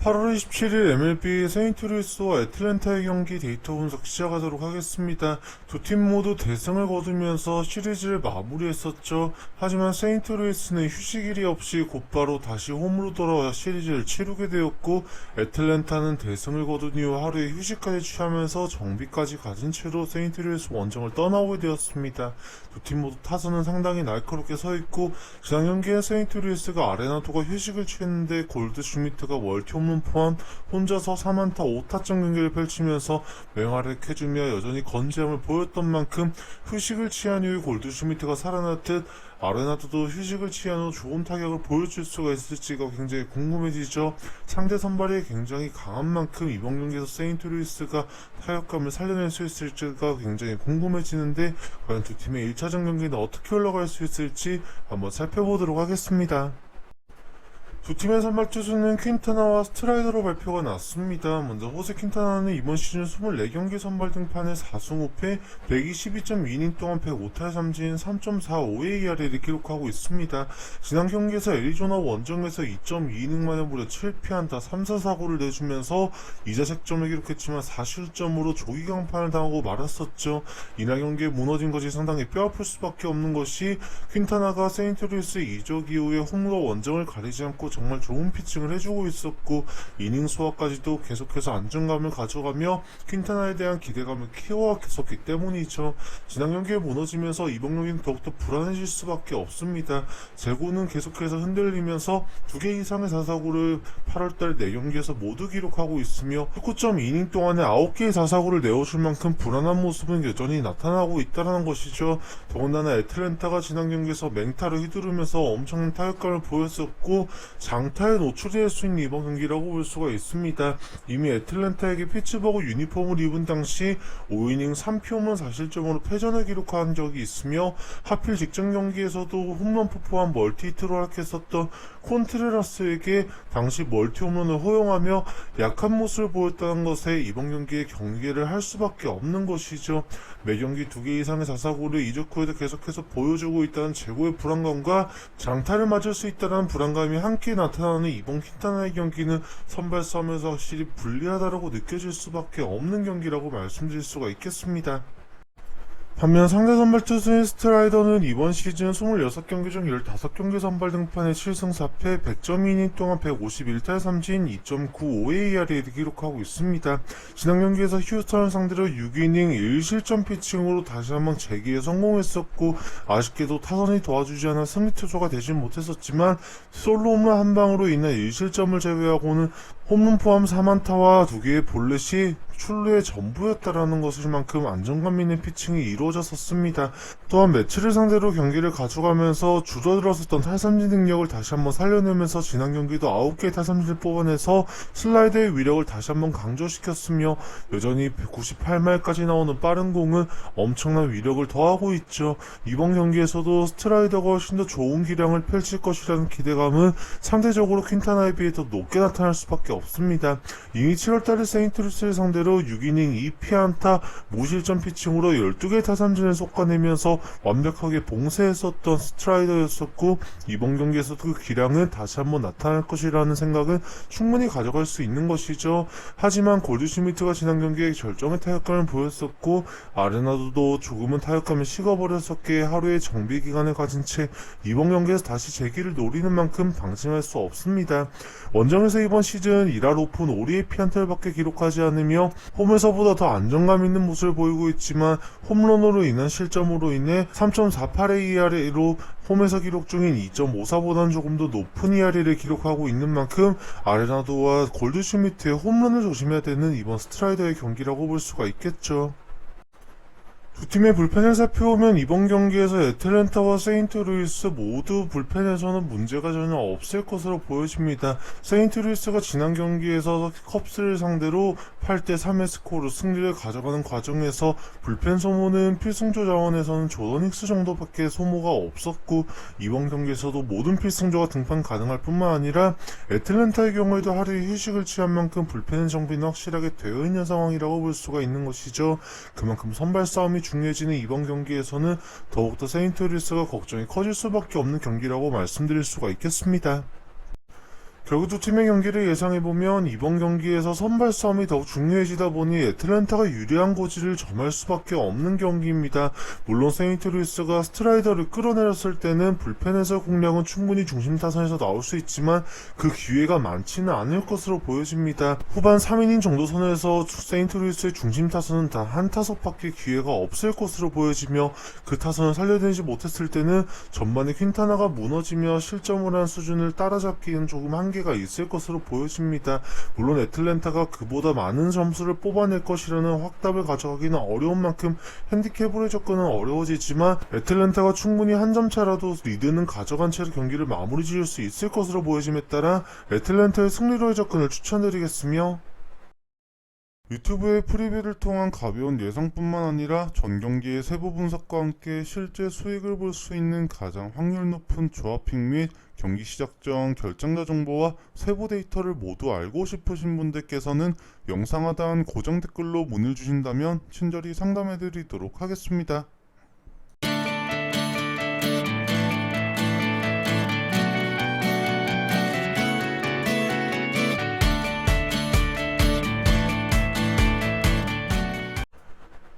8월 27일 MLB 세인트루이스와 애틀랜타의 경기 데이터 분석 시작하도록 하겠습니다. 두 팀 모두 대승을 거두면서 시리즈를 마무리했었죠. 하지만 세인트루이스는 휴식일이 없이 곧바로 다시 홈으로 돌아와 시리즈를 치르게 되었고, 애틀랜타는 대승을 거둔 이후 하루에 휴식까지 취하면서 정비까지 가진 채로 세인트루이스 원정을 떠나오게 되었습니다. 두 팀 모두 타선은 상당히 날카롭게 서있고, 지난 경기에 세인트루이스가 아레나도가 휴식을 취했는데 골드 슈미트가 멀티 홈런 포함 혼자서 3안타 5타점 경기를 펼치면서 맹활약 해주며 여전히 건재함을 보였던 만큼, 휴식을 취한 이후 골드 슈미트가 살아났듯 아레나도도 휴식을 취한 후 좋은 타격을 보여줄 수가 있을지가 굉장히 궁금해지죠. 상대 선발이 굉장히 강한 만큼 이번 경기에서 세인트루이스가 타격감을 살려낼 수 있을지가 굉장히 궁금해지는데, 과연 두 팀의 1차전 경기는 어떻게 흘러갈 수 있을지 한번 살펴보도록 하겠습니다. 두 팀의 선발 투수는 퀸타나와 스트라이더로 발표가 났습니다. 먼저 호세 퀸타나는 이번 시즌 24경기 선발 등판에 4승 5패 122.2이닝 동안 105타의 삼진 3.45의 ERA를 기록하고 있습니다. 지난 경기에서 애리조나 원정에서 2.2이닝 만에 무려 7피안타 3사사구를 내주면서 2자책점을 기록했지만 4실점으로 조기 강판을 당하고 말았었죠. 이날 경기에 무너진 것이 상당히 뼈아플 수밖에 없는 것이, 퀸타나가 세인트루이스 이적 이후에 홈과 원정을 가리지 않고 정말 좋은 피칭을 해주고 있었고, 이닝 소화까지도 계속해서 안정감을 가져가며 퀸타나에 대한 기대감을 키워왔었기 때문이죠. 지난 경기에 무너지면서 이번 경기는 더욱더 불안해질 수밖에 없습니다. 제구는 계속해서 흔들리면서 2개 이상의 사사구를 8월달 4경기에서 모두 기록하고 있으며 19.2이닝 동안에 9개의 사사구를 내어줄 만큼 불안한 모습은 여전히 나타나고 있다는 것이죠. 더군다나 애틀랜타가 지난 경기에서 맹타를 휘두르면서 엄청난 타격감을 보였었고, 장타에 노출이 될 수 있는 이번 경기라고 볼 수가 있습니다. 이미 애틀랜타에게 피츠버그 유니폼을 입은 당시 5이닝 3피 홈런 4실점으로 패전을 기록한 적이 있으며, 하필 직전 경기에서도 홈런 포포한 멀티히트로 활약했었던 콘트레라스에게 당시 멀티 홈런을 허용하며 약한 모습을 보였다는 것에 이번 경기에 경기를 할 수밖에 없는 것이죠. 매경기 2개 이상의 자사구를 이적 후에도 계속해서 보여주고 있다는 제고의 불안감과 장타를 맞을 수 있다는 불안감이 함께 나타나는 이번 퀸타나의 경기는 선발 싸움에서 확실히 불리하다고 느껴질 수밖에 없는 경기라고 말씀드릴 수가 있겠습니다. 반면 상대 선발 투수인 스트라이더는 이번 시즌 26경기 중 15경기 선발 등판에 7승 4패 100.2이닝 동안 151타의 삼진 2.95의 ERA를 기록하고 있습니다. 지난 경기에서 휴스턴을 상대로 6이닝 1실점 피칭으로 다시 한번 재기에 성공했었고, 아쉽게도 타선이 도와주지 않아 승리 투수가 되진 못했었지만, 솔로 홈런 한 방으로 인한 1실점을 제외하고는 홈런 포함 4안타와 2개의 볼넷이 출루의 전부였다라는 것일 만큼 안정감 있는 피칭이 이루어졌었습니다. 또한 매치를 상대로 경기를 가져가면서 줄어들었었던 탈삼진 능력을 다시 한번 살려내면서 지난 경기도 9개의 탈삼진을 뽑아내서 슬라이드의 위력을 다시 한번 강조시켰으며, 여전히 198마일까지 나오는 빠른 공은 엄청난 위력을 더하고 있죠. 이번 경기에서도 스트라이더가 훨씬 더 좋은 기량을 펼칠 것이라는 기대감은 상대적으로 퀸타나에 비해 더 높게 나타날 수밖에 없습니다. 이미 7월달에 세인트루이스를 상대로 6이닝 2피안타 무실점 피칭으로 12개의 타삼진을 쏟아내면서 완벽하게 봉쇄했었던 스트라이더였었고, 이번 경기에서도 그 기량은 다시 한번 나타날 것이라는 생각은 충분히 가져갈 수 있는 것이죠. 하지만 골드슈미트가 지난 경기에 절정의 타격감을 보였었고, 아레나도도 조금은 타격감을 식어버렸었기에 하루의 정비 기간을 가진 채 이번 경기에서 다시 재기를 노리는 만큼 방심할 수 없습니다. 원정에서 이번 시즌 1할 오픈 5리의 피안타를 밖에 기록하지 않으며 홈에서보다 더 안정감 있는 모습을 보이고 있지만, 홈런으로 인한 실점으로 인해 3.48의 ERA로 홈에서 기록 중인 2.54보다는 조금 더 높은 ERA를 기록하고 있는 만큼 아레나도와 골드슈미트의 홈런을 조심해야 되는 이번 스트라이더의 경기라고 볼 수가 있겠죠. 두 팀의 불펜을 살펴보면 이번 경기에서 애틀랜타와 세인트루이스 모두 불펜에서는 문제가 전혀 없을 것으로 보여집니다. 세인트루이스가 지난 경기에서 컵스를 상대로 8대3의 스코어로 승리를 가져가는 과정에서 불펜 소모는 필승조 자원에서는 조던 힉스 정도밖에 소모가 없었고, 이번 경기에서도 모든 필승조가 등판 가능할 뿐만 아니라 애틀랜타의 경우에도 하루에 휴식을 취한 만큼 불펜 정비는 확실하게 되어 있는 상황이라고 볼 수가 있는 것이죠. 그만큼 선발 싸움이 중요해지는 이번 경기에서는 더욱더 세인트루이스가 걱정이 커질 수밖에 없는 경기라고 말씀드릴 수가 있겠습니다. 결국 두 팀의 경기를 예상해보면 이번 경기에서 선발 싸움이 더욱 중요해지다 보니 애틀랜타가 유리한 고지를 점할 수밖에 없는 경기입니다. 물론 세인트루이스가 스트라이더를 끌어내렸을 때는 불펜에서 공략은 충분히 중심 타선에서 나올 수 있지만 그 기회가 많지는 않을 것으로 보여집니다. 후반 3이닝 정도 선에서 세인트루이스의 중심 타선은 단 한 타석밖에 기회가 없을 것으로 보여지며 그 타선을 살려내지 못했을 때는 전반에 퀸타나가 무너지며 실점을 한 수준을 따라잡기는 조금 한계가 있을 것으로 보여집니다. 물론 애틀랜타가 그보다 많은 점수를 뽑아낼 것이라는 확답을 가져가기는 어려운 만큼 핸디캡으로의 접근은 어려워지지만 애틀랜타가 충분히 한 점 차라도 리드는 가져간 채로 경기를 마무리 지을 수 있을 것으로 보여짐에 따라 애틀랜타의 승리로의 접근을 추천드리겠으며 유튜브의 프리뷰를 통한 가벼운 예상뿐만 아니라 전 경기의 세부 분석과 함께 실제 수익을 볼 수 있는 가장 확률 높은 조합핑 및 경기 시작 전 결정자 정보와 세부 데이터를 모두 알고 싶으신 분들께서는 영상 하단 고정 댓글로 문의 주신다면 친절히 상담해드리도록 하겠습니다.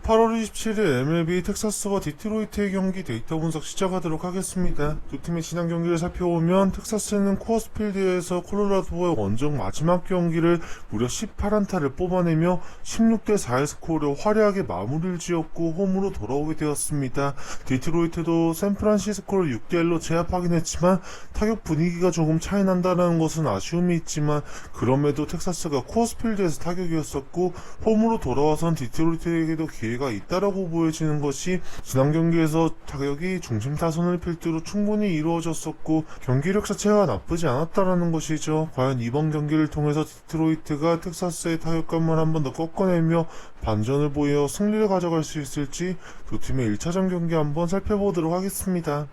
(8월 27일) MLB 텍사스와 디트로이트의 경기 데이터 분석 시작하도록 하겠습니다. 두 팀의 지난 경기를 살펴보면 텍사스는 코어스 필드에서 콜로라도의 원정 마지막 경기를 무려 18안타를 뽑아내며 16대4의 스코어로 화려하게 마무리를 지었고 홈으로 돌아오게 되었습니다. 디트로이트도 샌프란시스코를 6대1로 제압하긴 했지만 타격 분위기가 조금 차이 난다는 것은 아쉬움이 있지만 그럼에도 텍사스가 코어스 필드에서 타격이었었고 홈으로 돌아와선 디트로이트에게도 기회가 있다라고 보여지는 것이 지난 경기에서 타격이 중심 타선을 필두로 충분히 이루어졌었고 경기력 자체가 나쁘지 않았다라는 것이죠. 과연 이번 경기를 통해서 디트로이트가 텍사스의 타격감을 한 번 더 꺾어내며 반전을 보여 승리를 가져갈 수 있을지 두 팀의 1차전 경기 한번 살펴보도록 하겠습니다.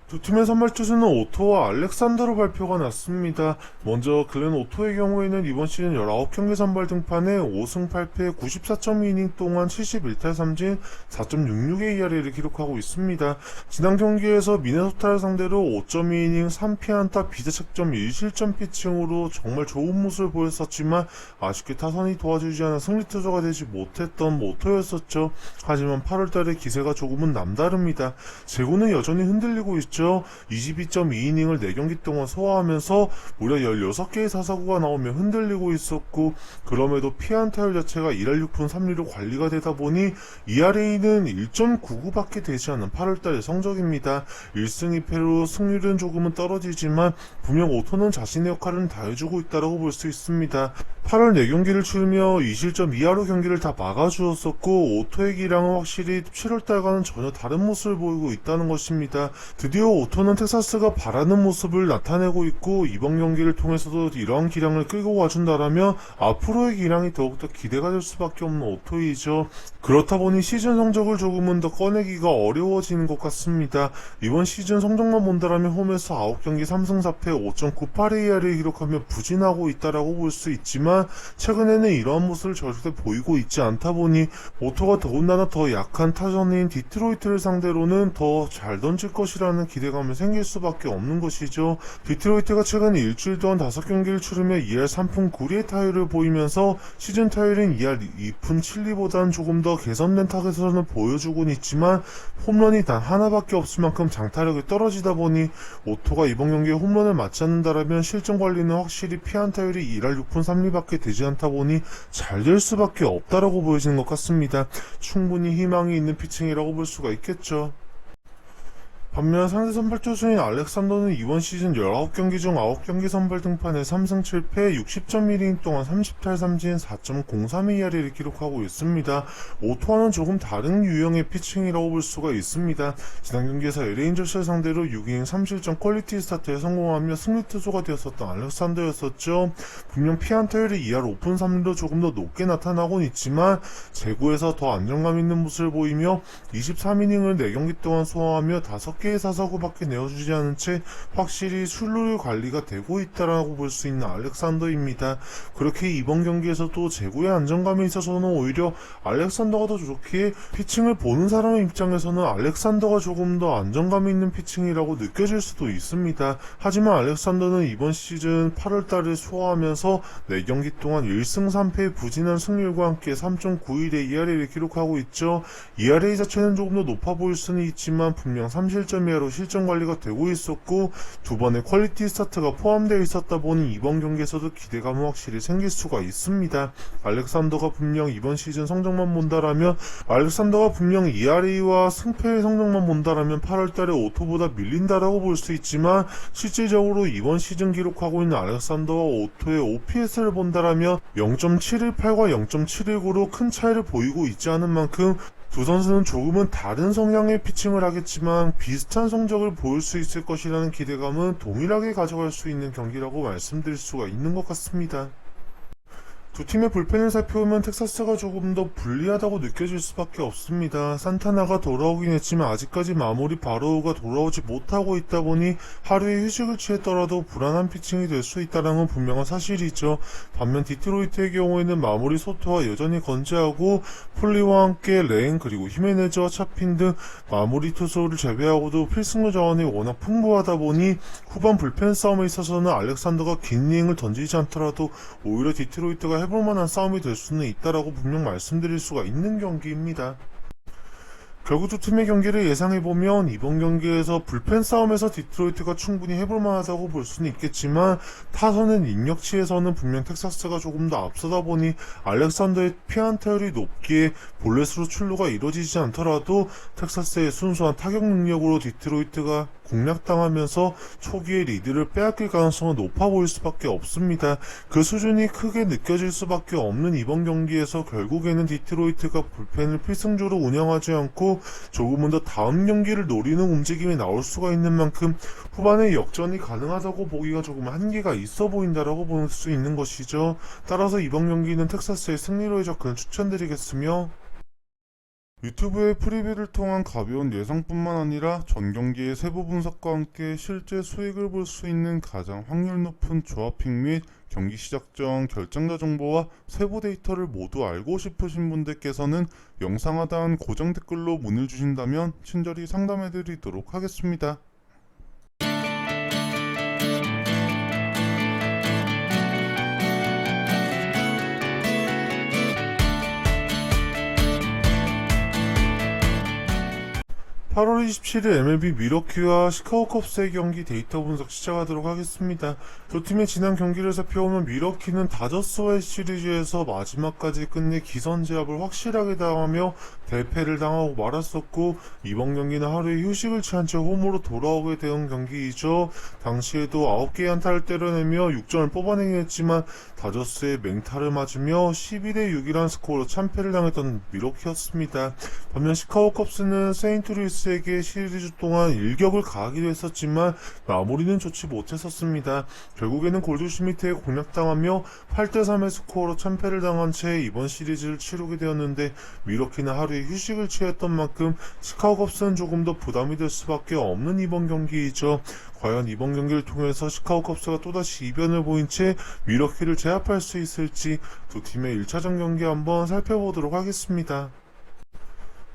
두 팀의 선발 투수는 오토와 알렉산더로 발표가 났습니다. 먼저 글렌 오토의 경우에는 이번 시즌 19경기 선발 등판에 5승 8패 94.2이닝 동안 71탈 3진 4.66의 ERA를 기록하고 있습니다. 지난 경기에서 미네소타를 상대로 5.2이닝 3피안타 비자책점 1실점 피칭으로 정말 좋은 모습을 보였었지만 아쉽게 타선이 도와주지 않아 승리 투수가 되지 못했던 오토였었죠. 하지만 8월달에 기세가 조금은 남다릅니다. 제구는 여전히 흔들리고 있죠. 22.2이닝을 4경기 동안 소화하면서 무려 16개의 사사구가 나오며 흔들리고 있었고 그럼에도 피안타율 자체가 1할 6푼 3리로 관리가 되다 보니 ERA는 1.99밖에 되지 않은 8월달의 성적입니다. 1승 2패로 승률은 조금은 떨어지지만 분명 오토는 자신의 역할은 다해주고 있다고 볼 수 있습니다. 8월 4경기를 치르며 2실점 이하로 경기를 다 막아주었었고 오토의 기량은 확실히 7월달과는 전혀 다른 모습을 보이고 있다는 것입니다. 드디어 오토는 텍사스가 바라는 모습을 나타내고 있고 이번 경기를 통해서도 이러한 기량을 끌고 와준다라면 앞으로의 기량이 더욱더 기대가 될 수밖에 없는 오토이죠. 그렇다 보니 시즌 성적을 조금은 더 꺼내기가 어려워지는 것 같습니다. 이번 시즌 성적만 본다라면 홈에서 9경기 3승 4패 5.98의 ERA를 기록하며 부진하고 있다라고 볼 수 있지만 최근에는 이러한 모습을 절대 보이고 있지 않다 보니 오토가 더군다나 더 약한 타선인 디트로이트를 상대로는 더 잘 던질 것이라는 기대감이 생길 수밖에 없는 것이죠. 디트로이트가 최근 일주일 동안 5경기를 치르며 2할 3푼 9리의 타율을 보이면서 시즌 타율인 2할 2푼 7리보다는 조금 더 개선된 타겟선을 보여주곤 있지만 홈런이 단 하나밖에 없을 만큼 장타력이 떨어지다 보니 오토가 이번 경기에 홈런을 맞지 않는다라면 실점 관리는 확실히 피안타율이 1할 6푼 3리밖에 되지 않다 보니 잘 될 수밖에 없다라고 보여지는 것 같습니다. 충분히 희망이 있는 피칭이라고 볼 수가 있겠죠. 반면 상대 선발 투수인 알렉산더는 이번 시즌 19경기 중 9경기 선발 등판에 3승 7패 60.1이닝 동안 30탈 3진 4.03의 ERA를 기록하고 있습니다. 오토와는 조금 다른 유형의 피칭이라고 볼 수가 있습니다. 지난 경기에서 LA인저스를 상대로 6이닝 3실점 퀄리티 스타트에 성공하며 승리 투수가 되었었던 알렉산더였었죠. 분명 피안타율이 2할 5푼 3리로 조금 더 높게 나타나곤 있지만 제구에서 더 안정감 있는 모습을 보이며 23이닝을 4경기 동안 소화하며 5 7개의 사사구밖에 내어주지 않은 채 확실히 출루율 관리가 되고 있다라고 볼 수 있는 알렉산더입니다. 그렇게 이번 경기에서도 제구의 안정감에 있어서는 오히려 알렉산더가 더 좋기에 피칭을 보는 사람의 입장에서는 알렉산더가 조금 더 안정감이 있는 피칭이라고 느껴질 수도 있습니다. 하지만 알렉산더는 이번 시즌 8월달에 소화하면서 4경기 동안 1승 3패의 부진한 승률과 함께 3.91의 ERA를 기록하고 있죠. ERA 자체는 조금 더 높아 보일 수는 있지만 분명 3실점 이하로 실점 관리가 되고 있었고 두 번의 퀄리티 스타트가 포함되어 있었다 보니 이번 경기에서도 기대감은 확실히 생길 수가 있습니다. 알렉산더가 분명 이번 시즌 성적만 본다라면 알렉산더가 분명 ERA와 승패의 성적만 본다라면 8월달에 오토보다 밀린다라고 볼 수 있지만 실질적으로 이번 시즌 기록하고 있는 알렉산더와 오토의 OPS를 본다라면 0.718과 0.719로 큰 차이를 보이고 있지 않은 만큼 두 선수는 조금은 다른 성향의 피칭을 하겠지만 비슷한 성적을 보일 수 있을 것이라는 기대감은 동일하게 가져갈 수 있는 경기라고 말씀드릴 수가 있는 것 같습니다. 두 팀의 불펜을 살펴보면 텍사스가 조금 더 불리하다고 느껴질 수밖에 없습니다. 산타나가 돌아오긴 했지만 아직까지 마무리 바로우가 돌아오지 못하고 있다 보니 하루의 휴식을 취했더라도 불안한 피칭이 될 수 있다는 건 분명한 사실이죠. 반면 디트로이트의 경우에는 마무리 소토와 여전히 건재하고 폴리와 함께 레인 그리고 히메네즈와 차핀 등 마무리 투수를 제외하고도 필승루 자원이 워낙 풍부하다 보니 후반 불펜 싸움에 있어서는 알렉산더가 긴 이닝을 던지지 않더라도 오히려 디트로이트가 해볼만한 싸움이 될 수는 있다라고 분명 말씀드릴 수가 있는 경기입니다. 결국 두 팀의 경기를 예상해보면 이번 경기에서 불펜 싸움에서 디트로이트가 충분히 해볼만하다고 볼 수는 있겠지만 타선의 능력치에서는 분명 텍사스가 조금 더 앞서다 보니 알렉산더의 피안타율이 높기에 볼넷으로 출루가 이루어지지 않더라도 텍사스의 순수한 타격 능력으로 디트로이트가 공략당하면서 초기의 리드를 빼앗길 가능성은 높아 보일 수밖에 없습니다. 그 수준이 크게 느껴질 수밖에 없는 이번 경기에서 결국에는 디트로이트가 불펜을 필승조로 운영하지 않고 조금은 더 다음 경기를 노리는 움직임이 나올 수가 있는 만큼 후반에 역전이 가능하다고 보기가 조금 한계가 있어 보인다라고 볼 수 있는 것이죠. 따라서 이번 경기는 텍사스의 승리로의 접근을 추천드리겠으며 유튜브의 프리뷰를 통한 가벼운 예상뿐만 아니라 전 경기의 세부 분석과 함께 실제 수익을 볼 수 있는 가장 확률 높은 조합핑 및 경기 시작 전 결정자 정보와 세부 데이터를 모두 알고 싶으신 분들께서는 영상 하단 고정 댓글로 문의 주신다면 친절히 상담해 드리도록 하겠습니다. 8월 27일 MLB 밀워키와 시카고 컵스의 경기 데이터 분석 시작하도록 하겠습니다. 두 팀의 지난 경기를 살펴보면 밀워키는 다저스와의 시리즈에서 마지막까지 끝내 기선제압을 확실하게 당하며 대패를 당하고 말았었고 이번 경기는 하루의 휴식을 취한 채 홈으로 돌아오게 된 경기이죠. 당시에도 9개의 안타를 때려내며 6점을 뽑아내긴 했지만 다저스의 맹타를 맞으며 12대 6이라는 스코어로 참패를 당했던 밀워키였습니다. 반면 시카고 컵스는 세인트루이스에게 시리즈 동안 일격을 가하기도 했었지만 마무리는 좋지 못했었습니다. 결국에는 골드슈미트에 공략당하며 8대 3의 스코어로 참패를 당한 채 이번 시리즈를 치르게 되었는데 밀워키는 하루의 휴식을 취했던 만큼 시카고 컵스는 조금 더 부담이 될 수밖에 없는 이번 경기이죠. 과연 이번 경기를 통해서 시카고 컵스가 또다시 이변을 보인 채 밀워키를 제압할 수 있을지 두 팀의 1차전 경기 한번 살펴보도록 하겠습니다.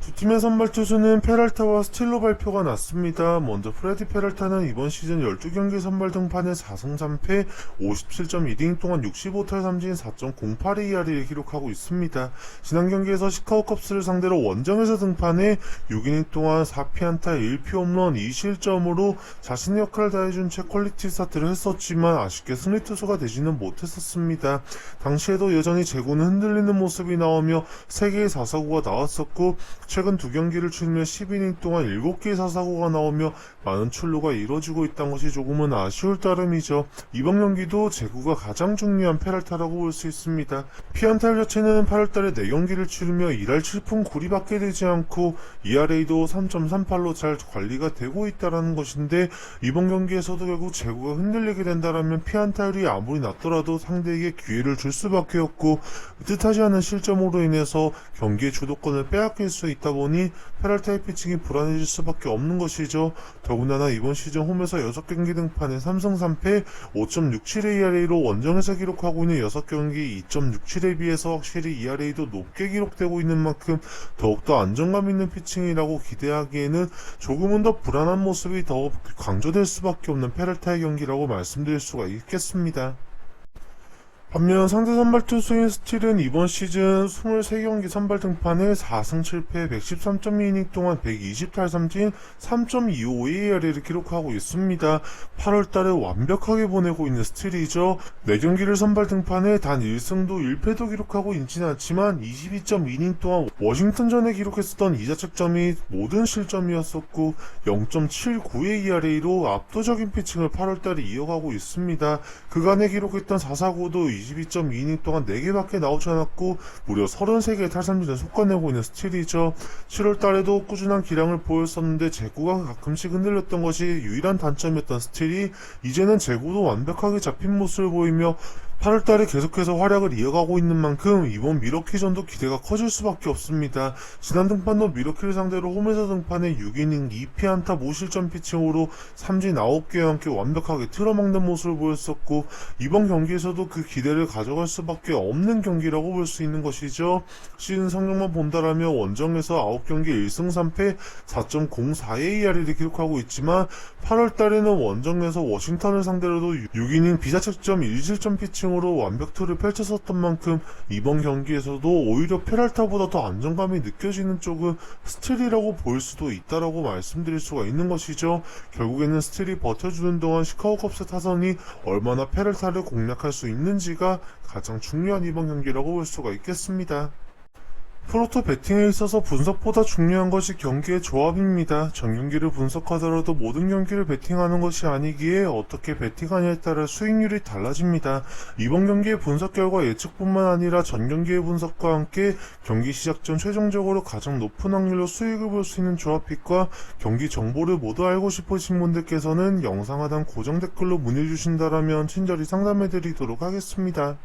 두 팀의 선발 투수는 페랄타와 스틸로 발표가 났습니다. 먼저 프레디 페랄타는 이번 시즌 12경기 선발 등판에 4승 3패 57.2이닝 동안 65탈 3진 4.08의 ERA를 기록하고 있습니다. 지난 경기에서 시카고 컵스를 상대로 원정에서 등판해 6이닝 동안 4피안타 1피 홈런 2실점으로 자신의 역할을 다해준 채 퀄리티 스타트를 했었지만 아쉽게 승리 투수가 되지는 못했었습니다. 당시에도 여전히 제구는 흔들리는 모습이 나오며 3개의 4사구가 나왔었고 최근 두 경기를 치르며 12이닝 동안 7개의 사사구가 나오며 많은 출루가 이뤄지고 있다는 것이 조금은 아쉬울 따름이죠. 이번 경기도 제구가 가장 중요한 페랄타라고 볼 수 있습니다. 피안타 자체는 8월달에 4경기를 치르며 2할 7푼 9리밖에 되지 않고 ERA도 3.38로 잘 관리가 되고 있다는 것인데 이번 경기에서도 결국 제구가 흔들리게 된다면 피안타율이 아무리 낮더라도 상대에게 기회를 줄 수밖에 없고 뜻하지 않은 실점으로 인해서 경기의 주도권을 빼앗길 수 있다. 있다 보니 페널타의 피칭이 불안해질 수밖에 없는 것이죠. 더군다나 이번 시즌 홈에서 6경기 등판에 3승 3패 5.67의 ERA로 원정에서 기록하고 있는 6경기 2.67에 비해서 확실히 ERA도 높게 기록되고 있는 만큼 더욱더 안정감 있는 피칭이라고 기대하기에는 조금은 더 불안한 모습이 더 강조될 수밖에 없는 페널타의 경기라고 말씀드릴 수가 있겠습니다. 반면 상대 선발 투수인 스틸은 이번 시즌 23경기 선발 등판에 4승 7패 113.2이닝 동안 120탈삼진 3.25의 ERA를 기록하고 있습니다. 8월달에 완벽하게 보내고 있는 스틸이죠. 4경기를 선발 등판에 단 1승도 1패도 기록하고 있지는 않지만 22.2이닝 동안 워싱턴전에 기록했었던 이자책점이 모든 실점이었었고 0.79의 ERA로 압도적인 피칭을 8월달에 이어가고 있습니다. 그간에 기록했던 4사구도 22.2이닝 동안 4개밖에 나오지 않았고 무려 33개의 탈삼진을 솎아내고 있는 스틸이죠. 7월 달에도 꾸준한 기량을 보였었는데 제구가 가끔씩 흔들렸던 것이 유일한 단점이었던 스틸이 이제는 제구도 완벽하게 잡힌 모습을 보이며 8월달에 계속해서 활약을 이어가고 있는 만큼 이번 미러키전도 기대가 커질 수밖에 없습니다. 지난 등판도 미러키를 상대로 홈에서 등판해 6이닝 2피안타 무실점 피칭으로 삼진 9개와 함께 완벽하게 틀어막는 모습을 보였었고 이번 경기에서도 그 기대를 가져갈 수밖에 없는 경기라고 볼 수 있는 것이죠. 시즌 성적만 본다라면 원정에서 9경기 1승 3패 4.04의 ERA를 기록하고 있지만 8월달에는 원정에서 워싱턴을 상대로도 6이닝 비자책점 1실점 피칭으로 완벽투를 펼쳤었던 만큼 이번 경기에서도 오히려 페랄타보다 더 안정감이 느껴지는 쪽은 스틸이라고 볼 수도 있다라고 말씀드릴 수가 있는 것이죠. 결국에는 스틸이 버텨주는 동안 시카고 컵스 타선이 얼마나 페랄타를 공략할 수 있는지가 가장 중요한 이번 경기라고 볼 수가 있겠습니다. 프로토 배팅에 있어서 분석보다 중요한 것이 경기의 조합입니다. 전 경기를 분석하더라도 모든 경기를 배팅하는 것이 아니기에 어떻게 배팅하냐에 따라 수익률이 달라집니다. 이번 경기의 분석 결과 예측뿐만 아니라 전 경기의 분석과 함께 경기 시작 전 최종적으로 가장 높은 확률로 수익을 볼 수 있는 조합픽과 경기 정보를 모두 알고 싶으신 분들께서는 영상 하단 고정 댓글로 문의 주신다라면 친절히 상담해 드리도록 하겠습니다.